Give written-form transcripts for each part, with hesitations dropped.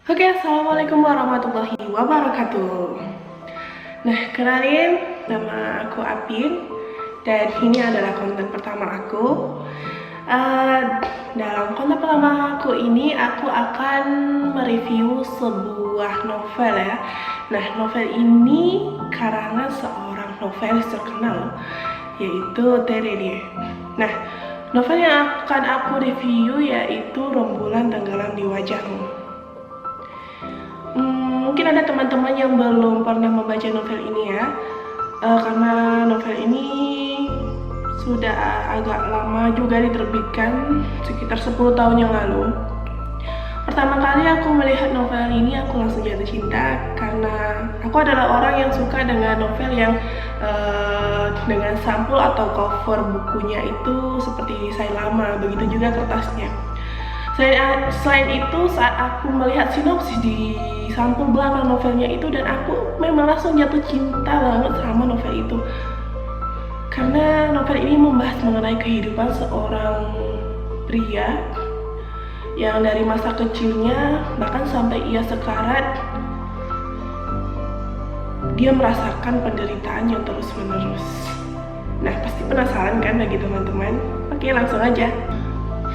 Oke, assalamualaikum warahmatullahi wabarakatuh. Nah, kenalin, nama aku Apin dan ini adalah konten pertama aku. Dalam konten pertama aku ini aku akan mereview sebuah novel ya. Nah, novel ini karangan seorang novelis terkenal yaitu Terelie. Nah, novel yang akan aku review yaitu Rembulan Tenggelam di Wajahmu. Mungkin ada teman-teman yang belum pernah membaca novel ini ya, karena novel ini sudah agak lama juga diterbitkan, sekitar 10 tahun yang lalu. Pertama kali aku melihat novel ini aku langsung jatuh cinta karena aku adalah orang yang suka dengan novel yang dengan sampul atau cover bukunya itu seperti desain lama, begitu juga kertasnya. Selain itu, saat aku melihat sinopsis di sampul belakang novelnya itu, dan aku memang langsung jatuh cinta banget sama novel itu. Karena novel ini membahas mengenai kehidupan seorang pria yang dari masa kecilnya bahkan sampai ia sekarat, dia merasakan penderitaan yang terus-menerus. Nah, pasti penasaran kan bagi teman-teman? Oke, langsung aja.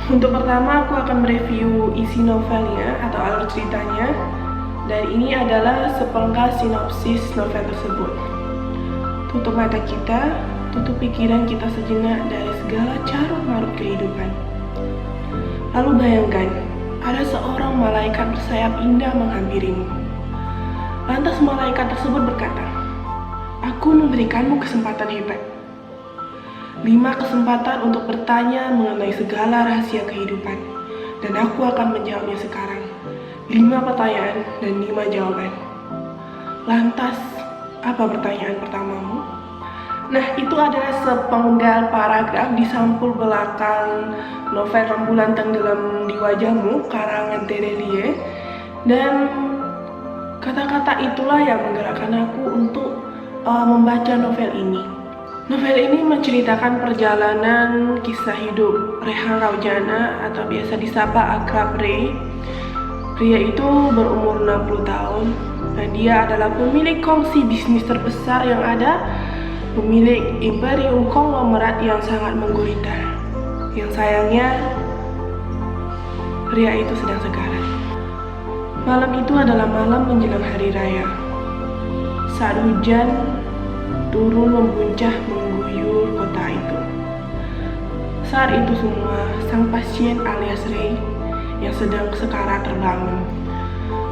Untuk pertama aku akan mereview isi novelnya atau alur ceritanya, dan ini adalah sepenggal sinopsis novel tersebut. Tutup mata kita, tutup pikiran kita sejenak dari segala carut-marut kehidupan. Lalu bayangkan, ada seorang malaikat bersayap indah menghampirimu. Lantas malaikat tersebut berkata, "Aku memberikanmu kesempatan hebat. 5 kesempatan untuk bertanya mengenai segala rahasia kehidupan, dan aku akan menjawabnya sekarang. 5 pertanyaan dan 5 jawaban. Lantas, apa pertanyaan pertamamu?" Nah, itu adalah sepenggal paragraf di sampul belakang novel Rembulan Tenggelam di Wajahmu karangan Terelie, dan kata-kata itulah yang menggerakkan aku untuk membaca novel ini. Novel ini menceritakan perjalanan kisah hidup Rehan Raujana atau biasa disapa akrab Rey. Pria itu berumur 60 tahun dan dia adalah pemilik kongsi bisnis terbesar yang ada, pemilik imperium konglomerat yang sangat menggurita. Yang sayangnya, pria itu sedang sekarat. Malam itu adalah malam menjelang hari raya. Saat hujan turun membuncah mengguyur kota itu. Saat itu semua, sang pasien alias Rey yang sedang sekarat terbangun.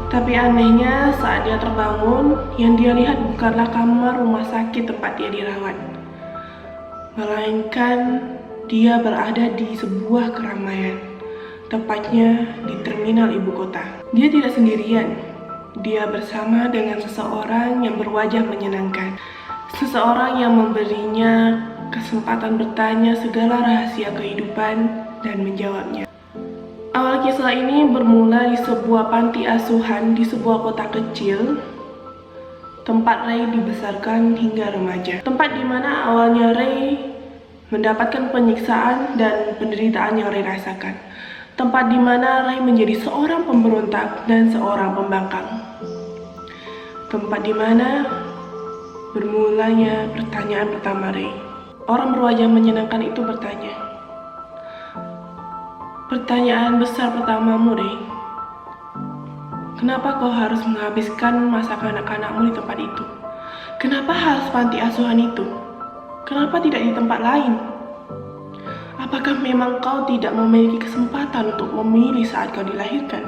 Tapi anehnya saat dia terbangun, yang dia lihat bukanlah kamar rumah sakit tempat dia dirawat, melainkan dia berada di sebuah keramaian, tepatnya di terminal ibu kota. Dia tidak sendirian, dia bersama dengan seseorang yang berwajah menyenangkan. Seseorang yang memberinya kesempatan bertanya segala rahasia kehidupan dan menjawabnya. Awal kisah ini bermula di sebuah panti asuhan di sebuah kota kecil, tempat Rey dibesarkan hingga remaja. Tempat di mana awalnya Rey mendapatkan penyiksaan dan penderitaan yang Rey rasakan. Tempat di mana Rey menjadi seorang pemberontak dan seorang pembangkang. Tempat di mana bermulanya pertanyaan pertama Rey. Orang berwajah menyenangkan itu bertanya, "Pertanyaan besar pertamamu, Rey. Kenapa kau harus menghabiskan masa kanak-kanakmu di tempat itu? Kenapa harus panti asuhan itu? Kenapa tidak di tempat lain? Apakah memang kau tidak memiliki kesempatan untuk memilih saat kau dilahirkan?"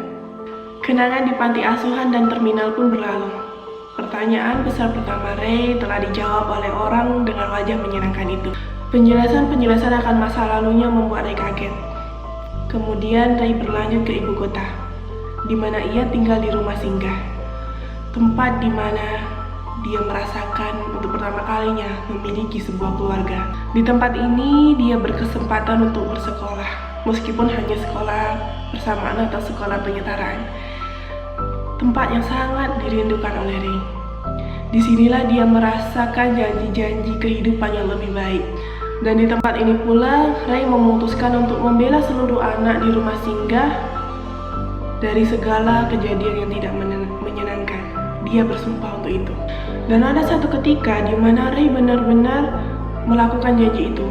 Kenangan di panti asuhan dan terminal pun berlalu. Pertanyaan besar pertama Rey telah dijawab oleh orang dengan wajah menyenangkan itu. Penjelasan akan masa lalunya membuat Rey kaget. Kemudian Rey berlanjut ke ibu kota, di mana ia tinggal di rumah singgah. Tempat di mana dia merasakan untuk pertama kalinya memiliki sebuah keluarga. Di tempat ini dia berkesempatan untuk bersekolah, meskipun hanya sekolah bersamaan atau sekolah penyetaraan. Tempat yang sangat dirindukan oleh Rey. Disinilah dia merasakan janji-janji kehidupan yang lebih baik. Dan di tempat ini pula, Rey memutuskan untuk membela seluruh anak di rumah singgah dari segala kejadian yang tidak menyenangkan. Dia bersumpah untuk itu. Dan ada satu ketika di mana Ray benar-benar melakukan janji itu,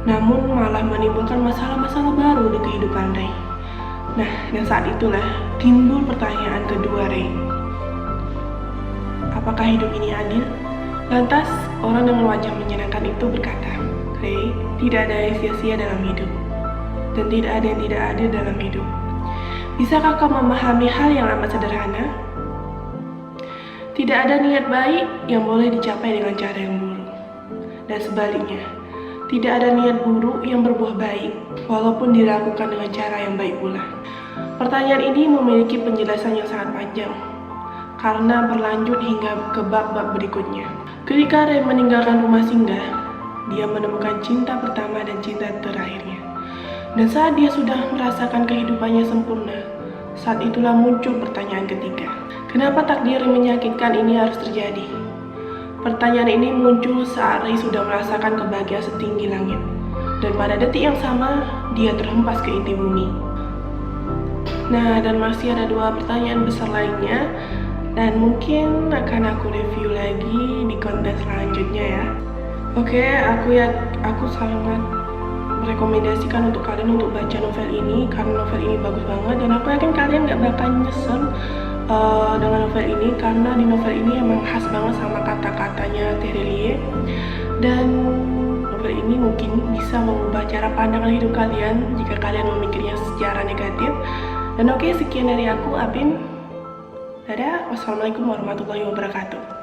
namun malah menimbulkan masalah-masalah baru di kehidupan Ray. Nah, dan saat itulah timbul pertanyaan kedua Ray. Apakah hidup ini adil? Lantas, orang dengan wajah menyenangkan itu berkata, Ray, tidak ada yang sia-sia dalam hidup. Dan tidak ada yang tidak adil dalam hidup. Bisakah kau memahami hal yang amat sederhana? Tidak ada niat baik yang boleh dicapai dengan cara yang buruk. Dan sebaliknya, tidak ada niat buruk yang berbuah baik, walaupun dilakukan dengan cara yang baik pula. Pertanyaan ini memiliki penjelasan yang sangat panjang, karena berlanjut hingga ke bab-bab berikutnya. Ketika Ray meninggalkan rumah singgah, dia menemukan cinta pertama dan cinta terakhirnya. Dan saat dia sudah merasakan kehidupannya sempurna, saat itulah muncul pertanyaan ketiga. Kenapa takdir yang menyakitkan ini harus terjadi? Pertanyaan ini muncul saat Ray sudah merasakan kebahagiaan setinggi langit. Dan pada detik yang sama, dia terhempas ke inti bumi. Nah, dan masih ada dua pertanyaan besar lainnya. Dan mungkin akan aku review lagi di konten selanjutnya ya. Oke, aku sangat merekomendasikan untuk kalian untuk baca novel ini, karena novel ini bagus banget, dan aku yakin kalian gak bakal nyesel dengan novel ini, karena di novel ini emang khas banget sama kata-katanya Terelie. Dan novel ini mungkin bisa mengubah cara pandangan hidup kalian jika kalian memikirnya secara negatif. Dan oke, sekian dari aku, Apin. Dadah, wassalamualaikum warahmatullahi wabarakatuh.